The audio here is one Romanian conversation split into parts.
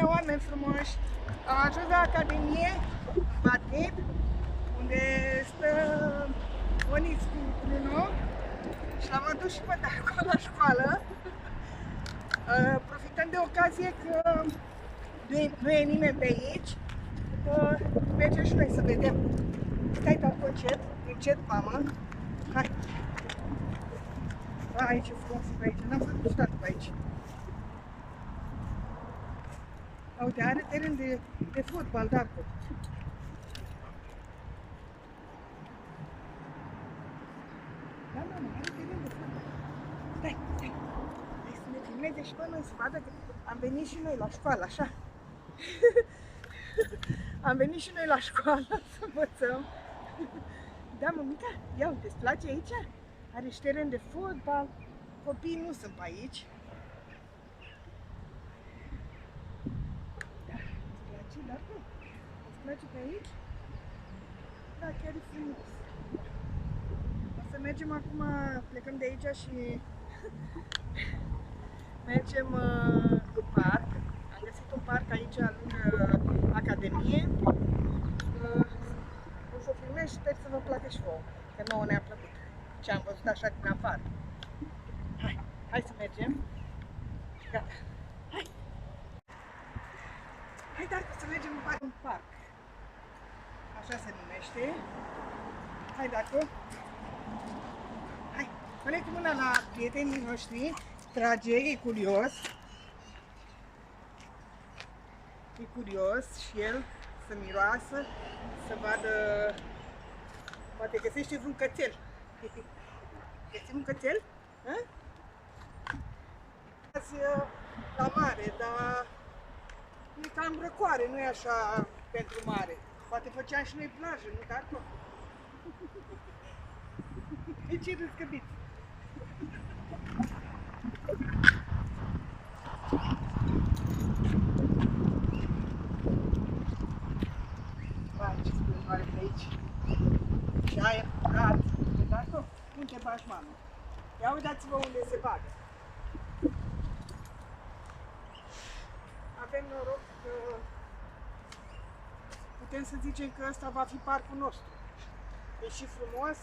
Bună, oameni frumoși! Am ajuns la Academie, Madrid, unde stă Oniț cu Bruno și l-am adus și pe Darko la școală. Profităm de ocazie că nu e nimeni pe aici, că mergem și noi să vedem. Stai, Darko, încet, mamă. Hai! Hai, ce frumos e pe aici, n-am făcut niciodată pe aici. Uite, are teren de fotbal, Darko. Da, mama, are teren de fotbal. Stai. Hai să ne filmeze și pe noi, să vadă că am venit și noi la școală, așa. Am venit și noi la școală să învățăm. Da, mămica, ia uite, îți place aici? Are și teren de fotbal. Copiii nu sunt pe aici. Darko, îți place pe aici? Da, chiar e frumos. O să mergem acum, plecăm de aici și mergem în parc. Am găsit un parc aici lângă Academie. O să o filmez și sper să vă placă și vouă, că nouă ne-a plăcut ce am văzut așa din afară. Hai să mergem. Gata. Hai, Darko, să mergem în parc. Așa se numește. Hai, Darko. Hai, pune mâna la prietenii noștri. Trage, e curios. E curios și el să miroasă, să vadă. Poate găsește vreun cățel. Găsim un cățel? Azi la mare, dar e cam răcoare, nu e așa pentru mare. Poate făceam și noi plajă, nu, Darko? De ce râzi, căbiți? Vai, ce splendoare pe aici. Și aer curat. Darko, unde te bagi, mamă? Ia uitați-vă unde se bagă. Avem noroc că putem să zicem că ăsta va fi parcul nostru. E și frumos,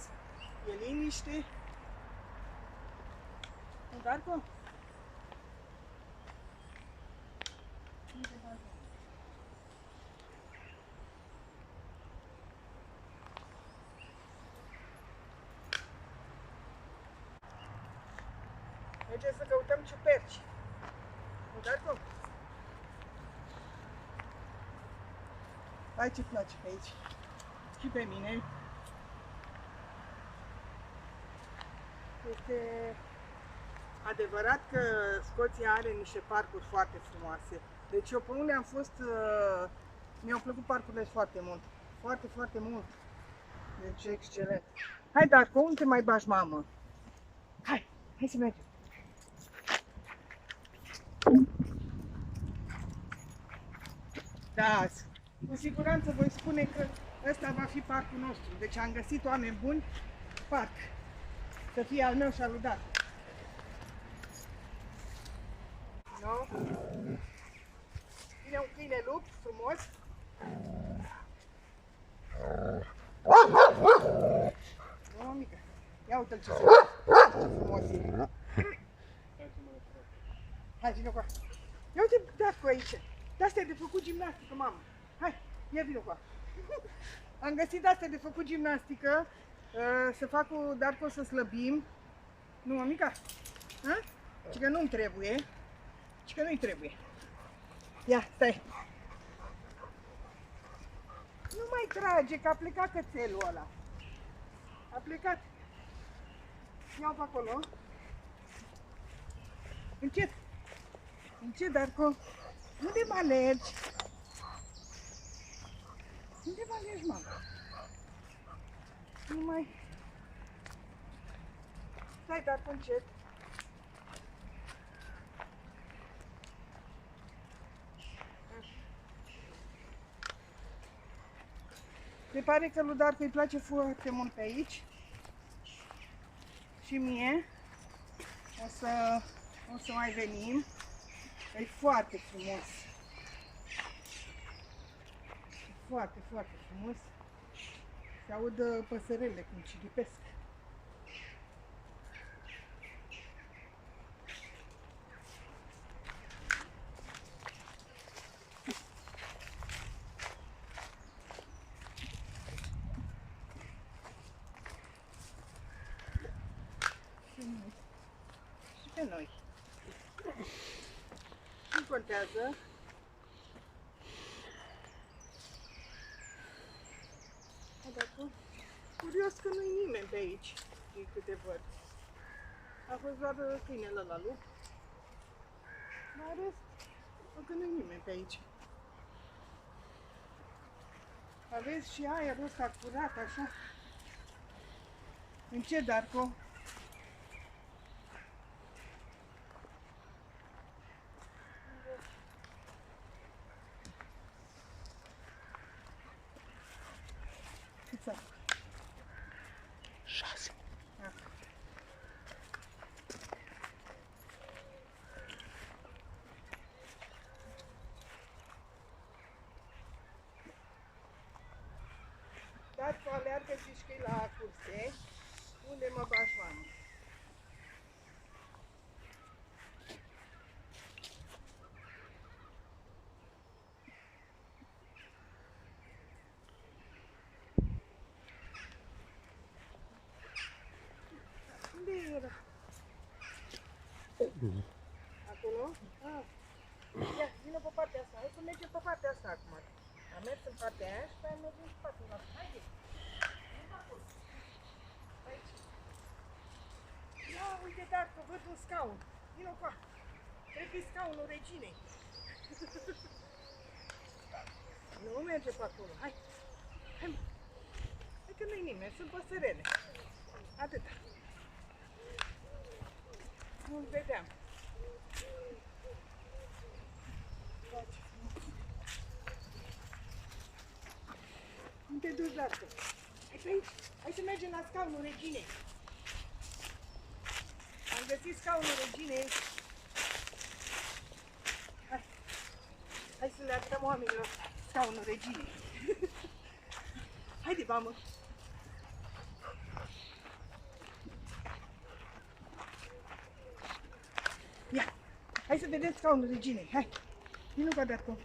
e liniște. Nu, Darko? Mergem să căutăm ciuperci. Nu, Darko? Hai, ce place pe aici. Și pe mine. Este adevărat că Scoția are niște parcuri foarte frumoase. Deci eu pe unde am fost, mi-au plăcut parcurile foarte mult. Foarte, foarte mult. Deci excelent. Hai, Darko, unde te mai bagi, mamă? Hai să mergem. Da, cu siguranță voi spune că ăsta va fi parcul nostru. Deci am găsit, oameni buni, parc. Să fie al meu și al lui Darko. No? Vine un câine lup frumos. Nu, mică. Ia uite-l ce frumos e. Hai, vino cu. Ia uite Darko aici. De-astea de făcut gimnastică, mamă. Hai, ia vino cu. Am găsit de-astea de făcut gimnastică. Să fac cu Darko să slăbim. Nu, mămica? Ci că nu-mi trebuie. Ci că nu-i trebuie. Ia, stai. Nu mai trage, că a plecat cățelul ăla. A plecat. Ia-o pe acolo. Încet. Încet, Darko. Unde mă alergi? Unde mă alergi, mamă? Nu mai... Stai, Darko, încet. Se pare că lui Darko îi place foarte mult pe aici. Și mie. O să mai venim. E foarte frumos. foarte, foarte frumos. Se aud păsărele cum ciripesc. Și pe noi. Nu contează. Curios că nu-i nimeni pe aici, din câte văd. A fost doar câinele ăla lup. Dar în rest, văd că nu-i nimeni pe aici. Aveți și aerul ăsta curat, așa. Încet, Darko. Cât 6. Darko aleargă zici că e la curse. Unde mă bași, mamă? Unde era? Acolo? Ah. Ia, vină pe partea asta. Hai să mergem pe partea asta acum. Am mers în partea aia și pe aia mergem pe partea asta. Haide! Vină acolo. Aici. Ia, uite, Darko, văd un scaun. Vină cu aia. Cred că e scaunul reginei. Nu merge pe acolo. Hai. Hai, mă. Hai că nu-i nimeni, sunt păsărele. Atâta. Nu-l vedeam. Nu te duci, Darko. Hai pe aici. Hai să mergem la scaunul reginei. Am găsit scaunul reginei. Hai. Hai să le arătăm oamenilor scaunul reginei. Haide, mamă. Ia. Hai să vedem scaunul reginei. Hai. Vino cu Darko.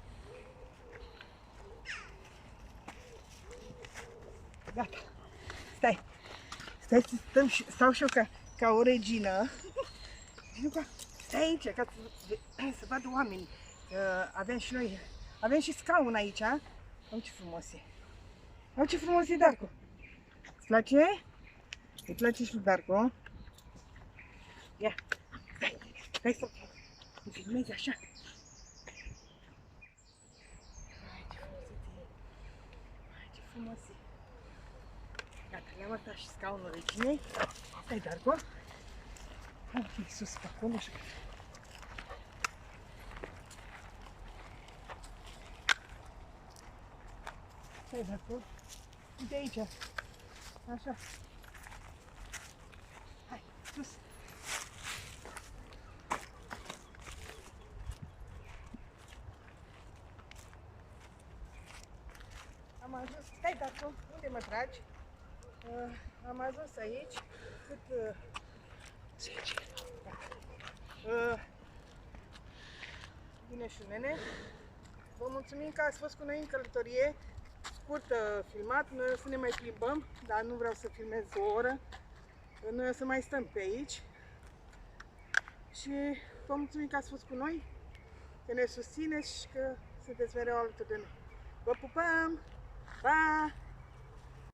Gata. Stai. Stai să stăm și, stau și eu ca o regină. Stai aici, ca să vadă oamenii. Avem și noi, avem și scaun aici. Au ce frumos e. Au ce frumos e, Darko. Îți place? Îi place și lui Darko? Ia, stai să îmi filmezi așa. Hai, ce frumos e. Gata, le-am arătat și scaunul reginei. Stai, Darko. Hai, fii sus pe acolo și... Stai, Darko. Uite aici. Așa. Hai, sus. Am ajuns... Stai, Darko. Unde mă tragi? Am ajuns aici. Cât... 10. Bine și nene. Vă mulțumim că ați fost cu noi în călătorie. Scurt filmat. Noi o să ne mai plimbăm, dar nu vreau să filmez o oră. Noi o să mai stăm pe aici. Și vă mulțumim că ați fost cu noi, că ne susțineți și că sunteți mereu alături de noi. Vă pupăm! Pa!